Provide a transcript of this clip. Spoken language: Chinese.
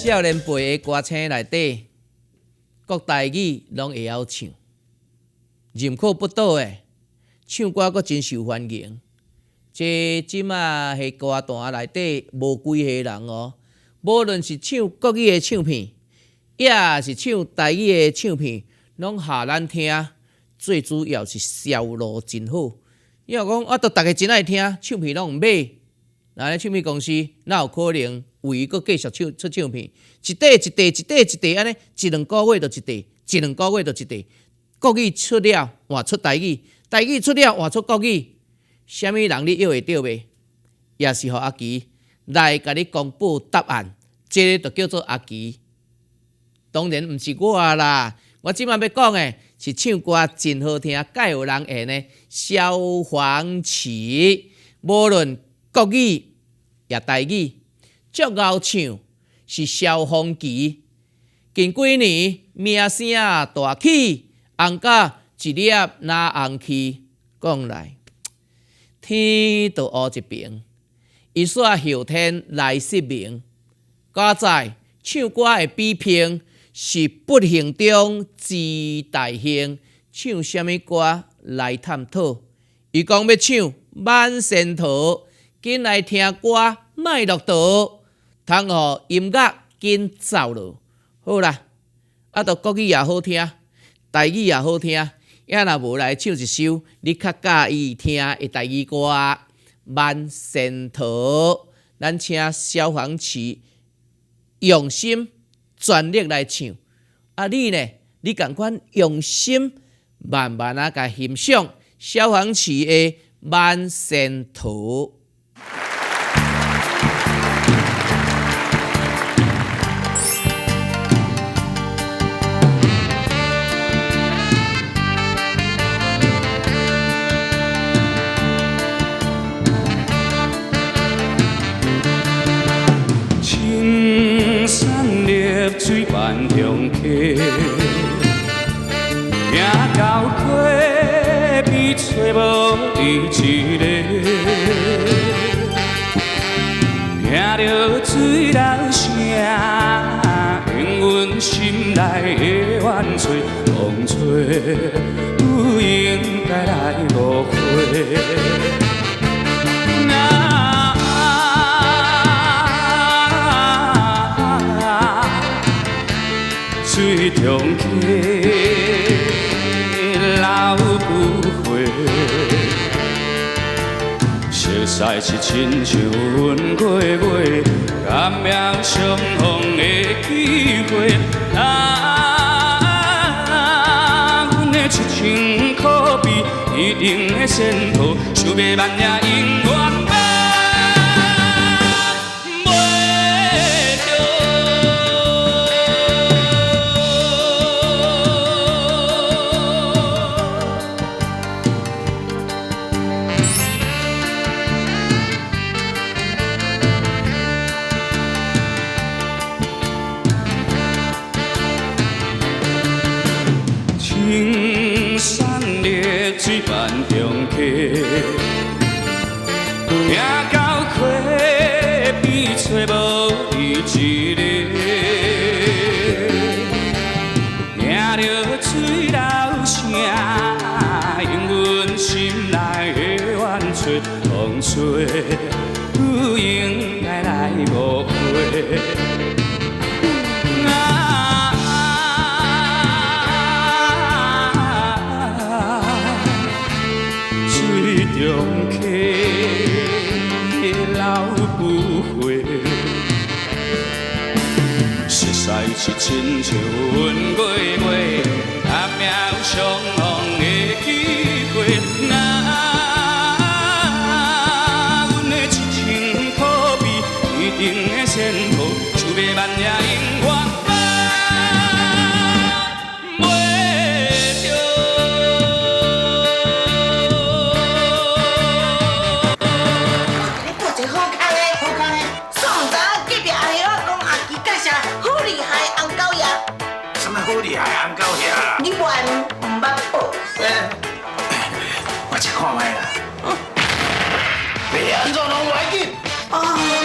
少年辈的歌星内底，国台语拢会晓唱，任可不倒的唱歌，阁真受欢迎。这即马迄歌坛内底无几个人哦，无论是唱国语的唱片，也是唱台语的唱片，拢下咱听。最主要是销路真好。因为讲，都大家真爱听，唱片拢毋买，那唱片公司哪有可能为伊继续出唱片？一块安尼，一两个月就一块，一两个月就一块。国语出了换出台语，台语出了换出国语，啥物人你约会到袂？也是互阿琪来甲你公布答案，这就叫做阿琪。当然毋是我啦，我即摆要讲的是唱歌真好听，介有人缘的萧煌奇，无论国语也台语，足敖唱是萧煌奇。近几年名声大起，红甲一粒拿红去，讲来天都乌一边，伊煞后天来失明。加在唱歌的比拼是不幸中之大幸，唱什么歌来探讨？伊讲要唱《满仙桃》，紧来听歌莫落刀，通互音乐紧走落。好啦，都国语也好听，台语也好听，也若无来唱一首你较介意听的台语歌《满仙桃》，咱请萧煌奇用心全力来唱。你呢？你共款用心慢慢甲欣赏萧煌奇的《满仙桃》。青山绿水万重溪，行到溪边找无伊一个，听着水流声，引阮心内的怨啐，风吹不应该来误会。水中溪流不回，熟悉是亲像阮过月，感命相逢的机会。阮的痴情可比一定的仙桃，想要万也永远买。青山绿水万重溪，行到溪边找无伊一个，听着水流声，引阮心内的怨啐，风吹不应该来误会。中溪流不回，实在是亲像阮过月，感命相逢的机会。阮的痴情可比一定的仙桃，想要万也永远。好厉害，红狗遐！你原唔捌报？我吃看卖啦。别安怎拢袂紧？哦。